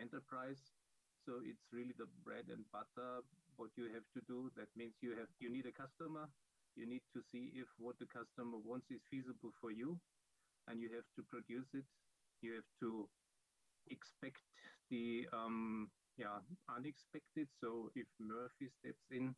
enterprise. So it's really the bread and butter, what you have to do. That means you need a customer. You need to see if what the customer wants is feasible for you, and you have to produce it. You have to expect the unexpected. So if Murphy steps in,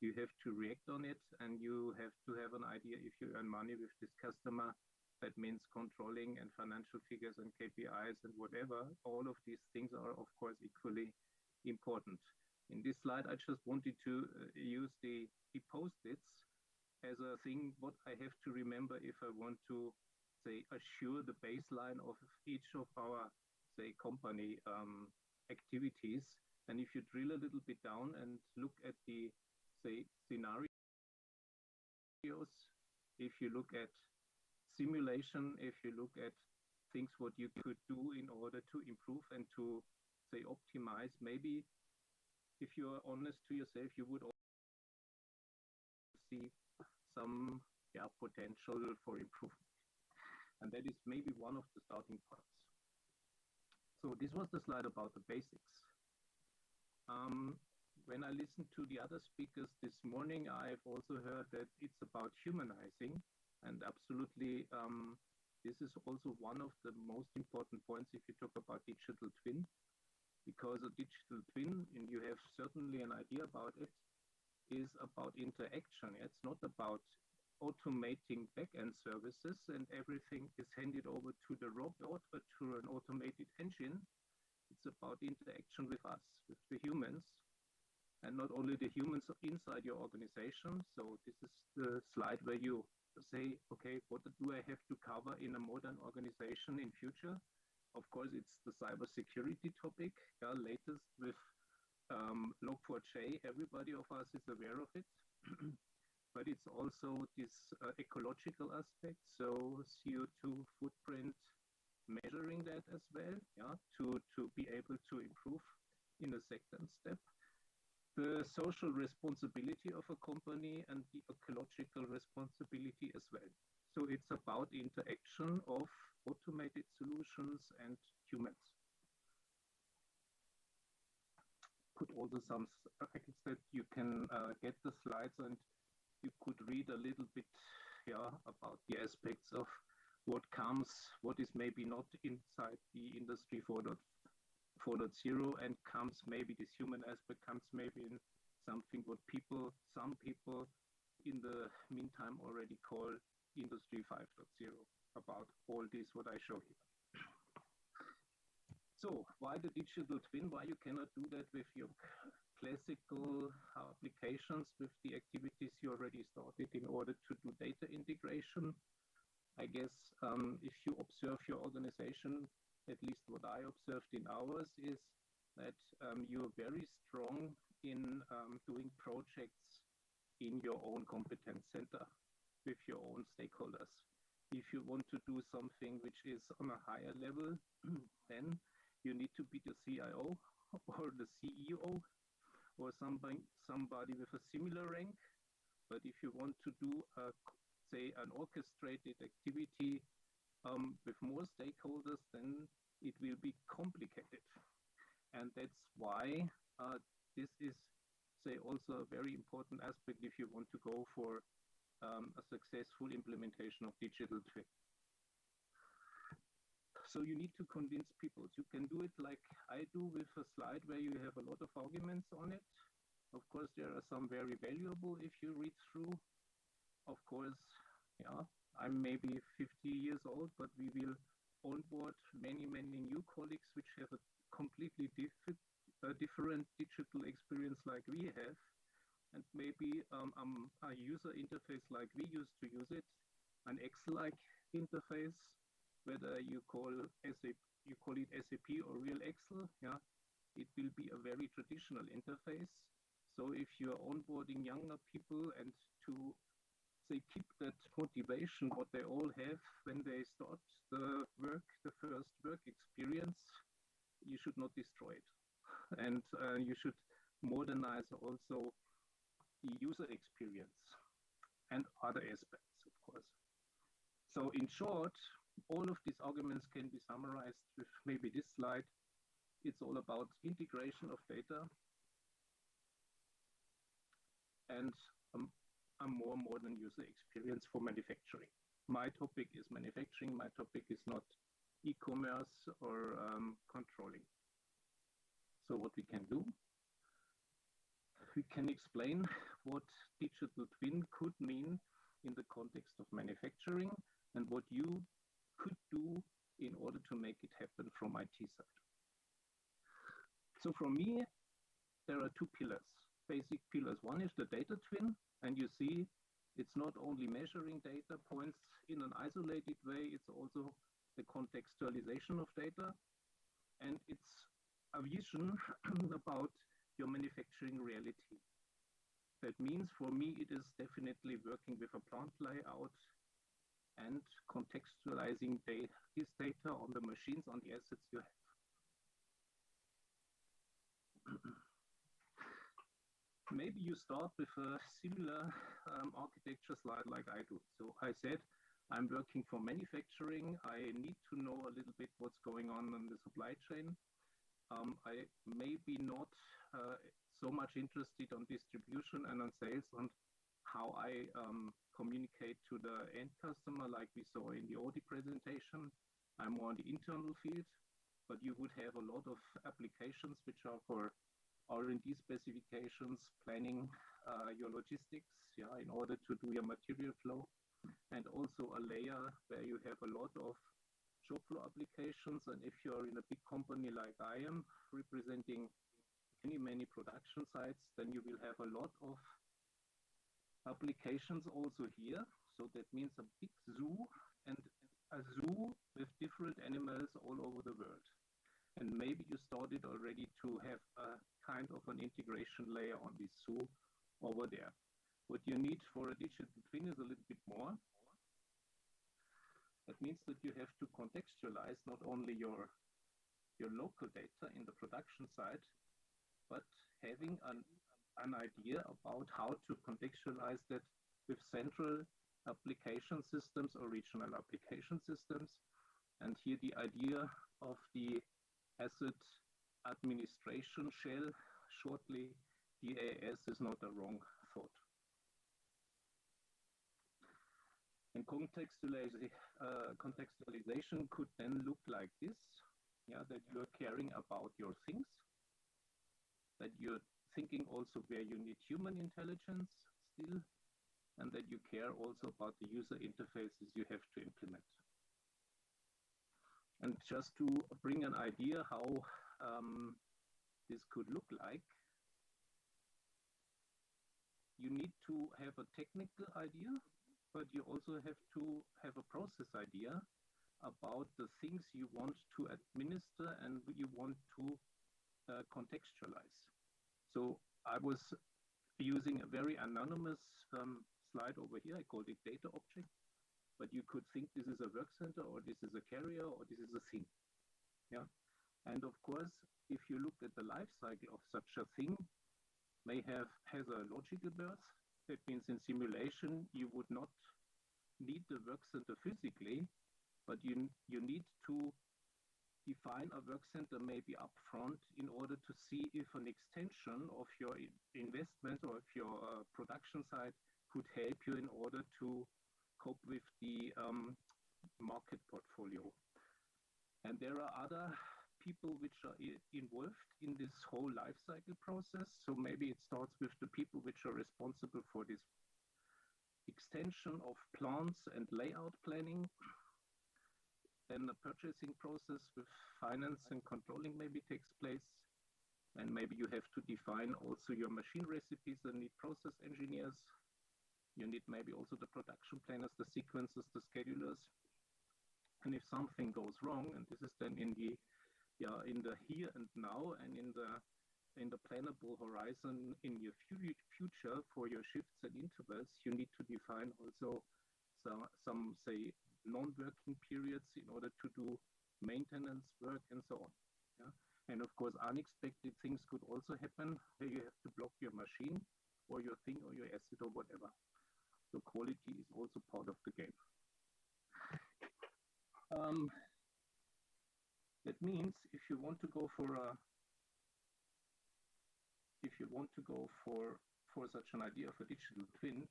you have to react on it, and you have to have an idea if you earn money with this customer. That means controlling and financial figures and KPIs and whatever. All of these things are, of course, equally important. In this slide, I just wanted to use the post-its as a thing what I have to remember if I want to, say, assure the baseline of each of our, say, company activities. And if you drill a little bit down and look at the, say, scenarios, if you look at simulation, if you look at things what you could do in order to improve and to, say, optimize, maybe if you are honest to yourself, you would also see some potential for improvement. And that is maybe one of the starting points. So this was the slide about the basics. When I listened to the other speakers this morning, I've also heard that it's about humanizing, and absolutely this is also one of the most important points if you talk about digital twin, because a digital twin, and you have certainly an idea about it, is about interaction. It's not about automating backend services and everything is handed over to the robot or to an automated engine. It's about interaction with us, with the humans, and not only the humans inside your organization. So this is the slide where you say, okay, what do I have to cover in a modern organization in future? Of course, it's the cybersecurity topic, latest with Log4j. Everybody of us is aware of it. But it's also this ecological aspect, so CO2 footprint, measuring that as well, to be able to improve in a second step. The social responsibility of a company and the ecological responsibility as well. So it's about interaction of automated solutions and humans. Put also some facts that you can get the slides and you could read a little bit about the aspects of what comes, what is maybe not inside the industry 4.0 and comes maybe this human aspect comes maybe in something what some people in the meantime already call industry 5.0 about all this what I show here. So why the digital twin? Why you cannot do that with your classical applications, with the activities you already started in order to do data integration? I guess if you observe your organization, at least what I observed in ours is that you're very strong in doing projects in your own competence center with your own stakeholders. If you want to do something which is on a higher level, then you need to be the CIO or the CEO or somebody with a similar rank. But if you want to do, say, an orchestrated activity with more stakeholders, then it will be complicated. And that's why this is, say, also a very important aspect if you want to go for a successful implementation of digital twin. So you need to convince people. You can do it like I do with a slide where you have a lot of arguments on it. Of course, there are some very valuable if you read through. Of course, I'm maybe 50 years old, but we will onboard many new colleagues which have a completely different digital experience like we have, and maybe a user interface like we used to use it, an Excel-like interface, whether you call it SAP or real Excel, it will be a very traditional interface. So if you are onboarding younger people and to keep that motivation what they all have when they start the first work experience, you should not destroy it. And you should modernize also the user experience and other aspects, of course. So in short, all of these arguments can be summarized with maybe this slide. It's all about integration of data and a more modern user experience for manufacturing. My topic is manufacturing. My topic is not e-commerce or controlling. So what we can do, we can explain what digital twin could mean in the context of manufacturing and what you could do in order to make it happen from IT side. So for me, there are two pillars, basic pillars. One is the data twin, and you see it's not only measuring data points in an isolated way, it's also the contextualization of data, and it's a vision about your manufacturing reality. That means for me it is definitely working with a plant layout and contextualizing this data on the machines, on the assets you have. Maybe you start with a similar architecture slide like I do. So I said I'm working for manufacturing. I need to know a little bit what's going on in the supply chain. I may be not so much interested on distribution and on sales and how I communicate to the end customer like we saw in the audit presentation. I'm more on the internal field, but you would have a lot of applications which are for R&D specifications, planning your logistics, in order to do your material flow, and also a layer where you have a lot of shop floor applications. And if you're in a big company like I am, representing many production sites, then you will have a lot of applications also here. So that means a big zoo, and a zoo with different animals all over the world. And maybe you started already to have a kind of an integration layer on this zoo over there. What you need for a digital twin is a little bit more. That means that you have to contextualize not only your local data in the production side, but having an idea about how to contextualize that with central application systems or regional application systems. And here the idea of the asset administration shell, shortly DAS, is not a wrong thought. And contextualization could then look like this, that you're caring about your things, that you're thinking also where you need human intelligence still, and that you care also about the user interfaces you have to implement. And just to bring an idea how this could look like, you need to have a technical idea, but you also have to have a process idea about the things you want to administer and you want to contextualize. So I was using a very anonymous slide over here. I called it data object. But you could think this is a work center, or this is a carrier, or this is a thing. And of course, if you look at the life cycle of such a thing, has a logical birth. That means in simulation you would not need the work center physically, but you need to define a work center maybe upfront in order to see if an extension of your investment or if your production site could help you in order to cope with the market portfolio. And there are other people which are involved in this whole life cycle process. So maybe it starts with the people which are responsible for this extension of plants and layout planning. Then the purchasing process with finance and controlling maybe takes place. And maybe you have to define also your machine recipes and need process engineers. You need maybe also the production planners, the sequencers, the schedulers. And if something goes wrong, and this is then in the here and now and in the plannable horizon in your future for your shifts and intervals, you need to define also some say non-working periods in order to do maintenance work and so on. And of course, unexpected things could also happen where you have to block your machine or your thing or your asset or whatever. So quality is also part of the game. That means if you want to go for such an idea of a digital twin,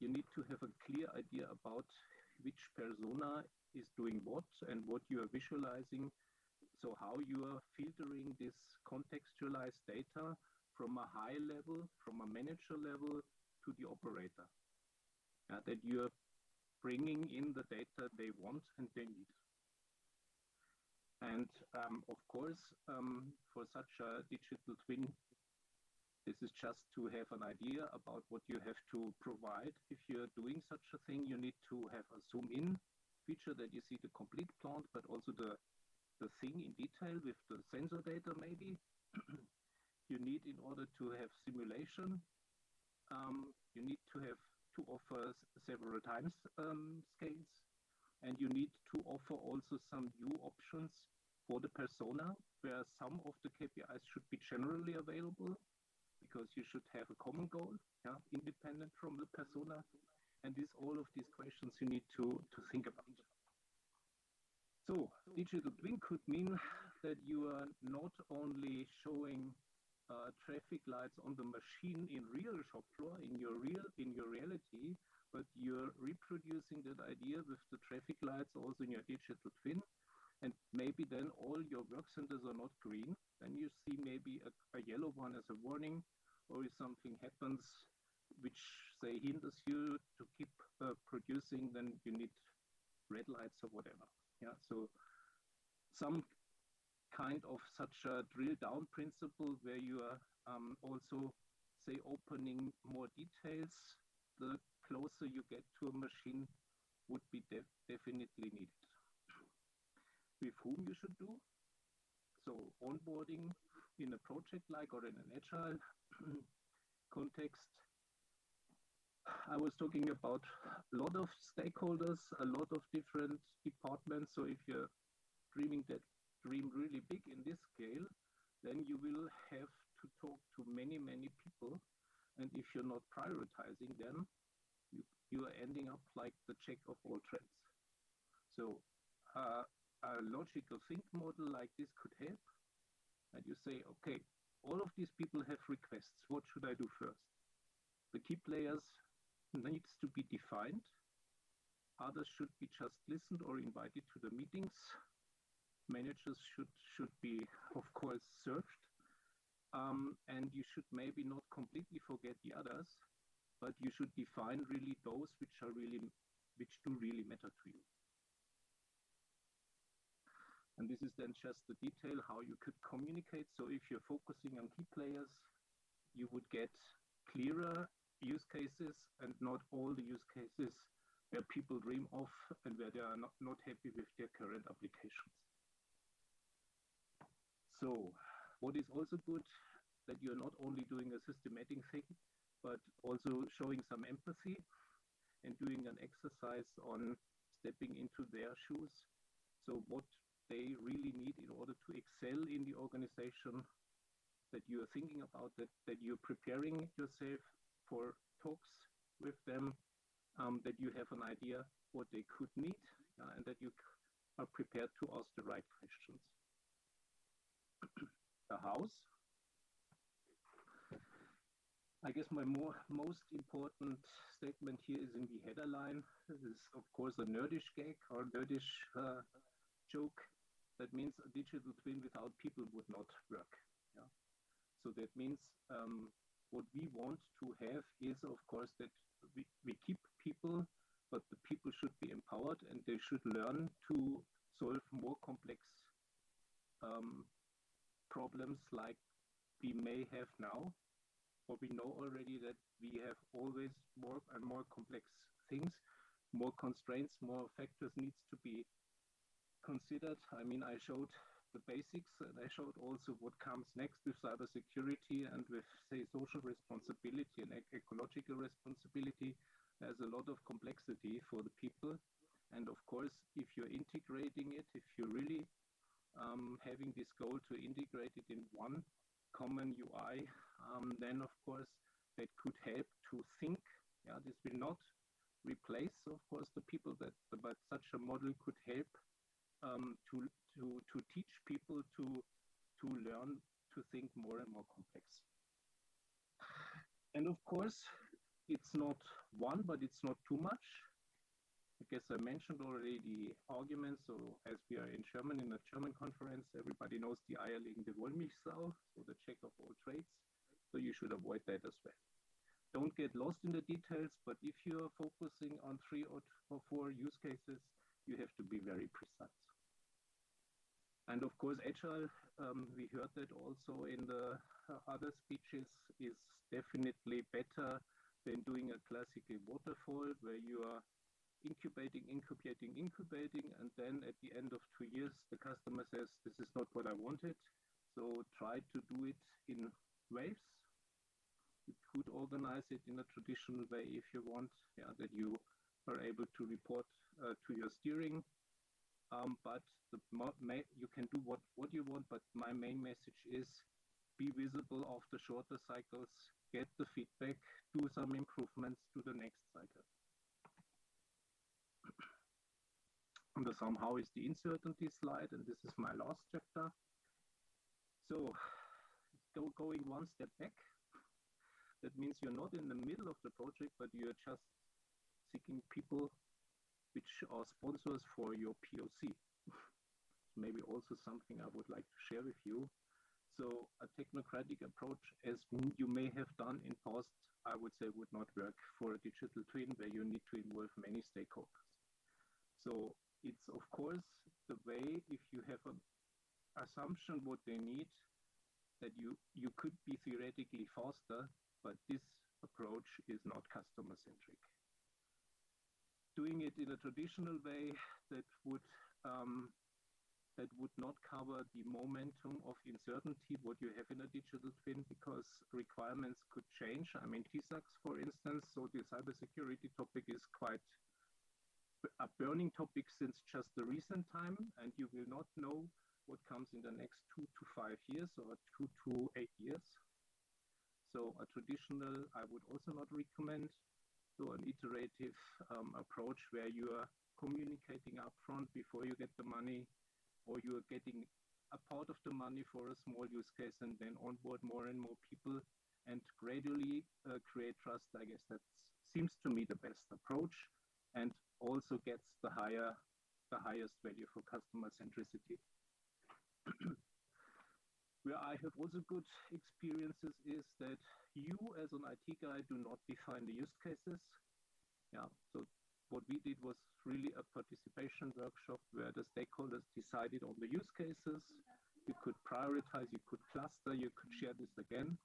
you need to have a clear idea about which persona is doing what and what you are visualizing. So how you are filtering this contextualized data from a high level, from a manager level to the operator. That you are bringing in the data they want and they need. And of course, for such a digital twin, this is just to have an idea about what you have to provide. If you're doing such a thing, you need to have a zoom-in feature that you see the complete plant, but also the thing in detail with the sensor data maybe. You need, in order to have simulation, you need to have to offer several times scales, and you need to offer also some new options for the persona, where some of the KPIs should be generally available, because you should have a common goal, independent from the persona. And all of these questions you need to think about. So digital twin could mean that you are not only showing traffic lights on the machine in real shop floor, in your reality, but you're reproducing that idea with the traffic lights also in your digital twin. And maybe then all your work centers are not green. Then you see maybe a yellow one as a warning, or if something happens which, say, hinders you to keep producing, then you need red lights or whatever. So some kind of such a drill down principle where you are also, say, opening more details. The closer you get to a machine would be definitely needed. With whom you should do. So onboarding in a project like or in an agile context. I was talking about a lot of stakeholders, a lot of different departments. So if you're dreaming that dream really big in this scale, then you will have to talk to many, many people. And if you're not prioritizing them, you are ending up like the jack of all trades. So a logical think model like this could help. And you say, okay, all of these people have requests. What should I do first? The key players needs to be defined. Others should be just listened or invited to the meetings. Managers should be, of course, served. And you should maybe not completely forget the others, but you should define really those which do really matter to you. And this is then just the detail how you could communicate. So if you're focusing on key players, you would get clearer use cases and not all the use cases where people dream of and where they are not happy with their current applications. So what is also good, that you're not only doing a systematic thing, but also showing some empathy and doing an exercise on stepping into their shoes. So what they really need in order to excel in the organization, that you are thinking about, that you're preparing yourself for talks with them, that you have an idea what they could need, and that you are prepared to ask the right questions. The house. I guess my most important statement here is in the header line. This is, of course, a nerdish gag or nerdish joke. That means a digital twin without people would not work. So that means what we want to have is, of course, that we keep people, but the people should be empowered and they should learn to solve more complex problems like we may have now, or we know already that we have always more and more complex things, more constraints, more factors needs to be considered. I mean, I showed the basics, and I showed also what comes next with cybersecurity and with, say, social responsibility and ecological responsibility. There's a lot of complexity for the people. And of course, if you're integrating it, if you're really having this goal to integrate it in one common UI, then of course that could help to think. This will not replace, of course, the people, but such a model could help to to teach people to learn to think more and more complex. And of course, it's not one, but it's not too much. I guess I mentioned already the arguments. So as we are in German, in a German conference, everybody knows the eierlegende Wollmilchsau, so the jack of all trades. So you should avoid that as well. Don't get lost in the details, but if you're focusing on 3 or 4 use cases, you have to be very precise. And of course, Agile, we heard that also in the other speeches, is definitely better than doing a classical waterfall where you are incubating, and then at the end of 2 years, the customer says, this is not what I wanted. So try to do it in waves. You could organize it in a traditional way if you want, that you are able to report to your steering. But you can do what you want, but my main message is be visible after shorter cycles, get the feedback, do some improvements to the next cycle. And somehow is the insert on this slide, and this is my last chapter. So going one step back, that means you're not in the middle of the project, but you're just seeking people which are sponsors for your POC. Maybe also something I would like to share with you. So a technocratic approach, as you may have done in past, I would say would not work for a digital twin where you need to involve many stakeholders. So it's of course the way, if you have an assumption what they need, that you could be theoretically faster, but this approach is not customer centric. Doing it in a traditional way that would not cover the momentum of uncertainty what you have in a digital twin, because requirements could change. I mean, TISAX, for instance, so the cybersecurity topic is quite a burning topic since just the recent time, and you will not know what comes in the next 2 to 5 years or 2 to 8 years. So a traditional, I would also not recommend. So an iterative approach where you are communicating upfront before you get the money, or you are getting a part of the money for a small use case and then onboard more and more people and gradually create trust. I guess that seems to me the best approach, and also gets the highest value for customer centricity. Where I have also good experiences is that you as an IT guy do not define the use cases. So what we did was really a participation workshop where the stakeholders decided on the use cases. You could prioritize, you could cluster, you could share this again.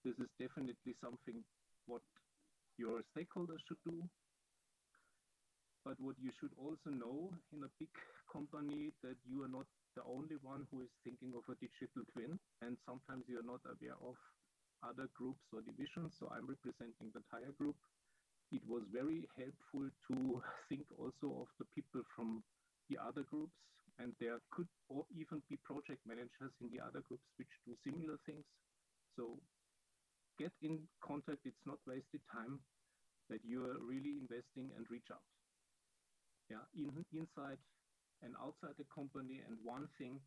This is definitely something what your stakeholders should do. But what you should also know in a big company, that you are not the only one who is thinking of a digital twin, and sometimes you're not aware of other groups or divisions. So I'm representing the entire group. It was very helpful to think also of the people from the other groups, and there could even be project managers in the other groups which do similar things. So get in contact, it's not wasted time, that you are really investing, and reach out. Inside and outside the company. And one thing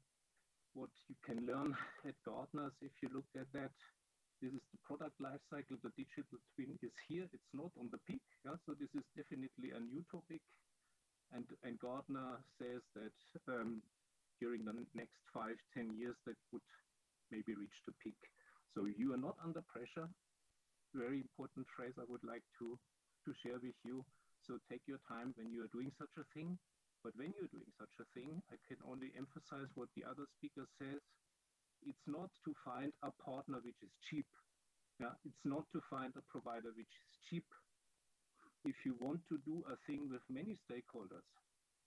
what you can learn at Gartner's, if you look at that, this is the product life cycle. The digital twin is here. It's not on the peak. So this is definitely a new topic. And Gartner says that during the next 5-10 years, that would maybe reach the peak. So you are not under pressure. Very important phrase I would like to share with you. So take your time when you are doing such a thing. But when you're doing such a thing, I can only emphasize what the other speaker says. It's not to find a partner which is cheap. It's not to find a provider which is cheap. If you want to do a thing with many stakeholders,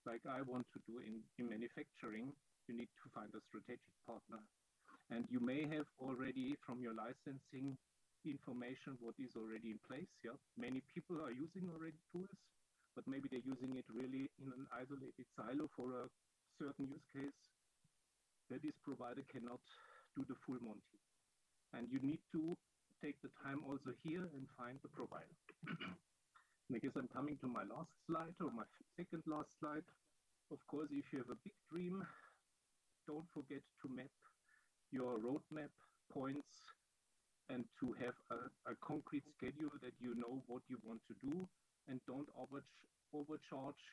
like I want to do in manufacturing, you need to find a strategic partner. And you may have already from your licensing information what is already in place. Many people are using already tools, but maybe they're using it really in an isolated silo for a certain use case where this provider cannot do the full Monty. And you need to take the time also here and find the provider. I guess I'm coming to my last slide, or my second last slide. Of course, if you have a big dream, don't forget to map your roadmap points and to have a concrete schedule that you know what you want to do, and don't overcharge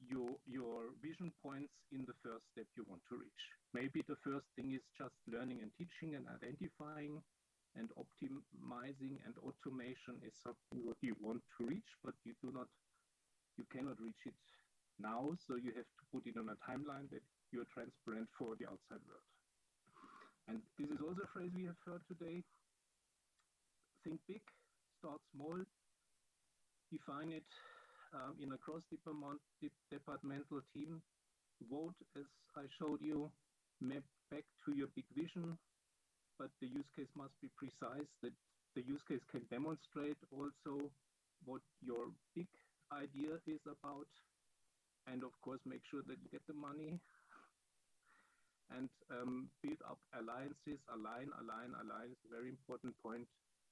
your vision points in the first step you want to reach. Maybe the first thing is just learning and teaching and identifying, and optimizing and automation is something what you want to reach, but you cannot reach it now, so you have to put it on a timeline that you're transparent for the outside world. And this is also a phrase we have heard today. Think big, start small, define it in a cross-departmental team, vote as I showed you, map back to your big vision, but the use case must be precise, that the use case can demonstrate also what your big idea is about, and of course make sure that you get the money, and build up alliances. Align is a very important point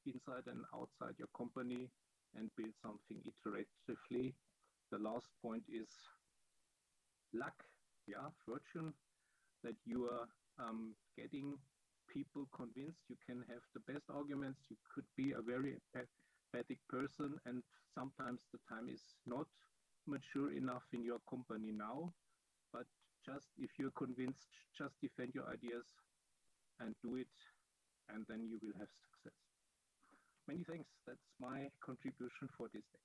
inside and outside your company, and build something iteratively. The last point is luck, fortune, that you are getting people convinced. You can have the best arguments, you could be a very empathic person, and sometimes the time is not mature enough in your company now, but just if you're convinced, just defend your ideas and do it, and then you will have success. Many thanks. That's my contribution for this day.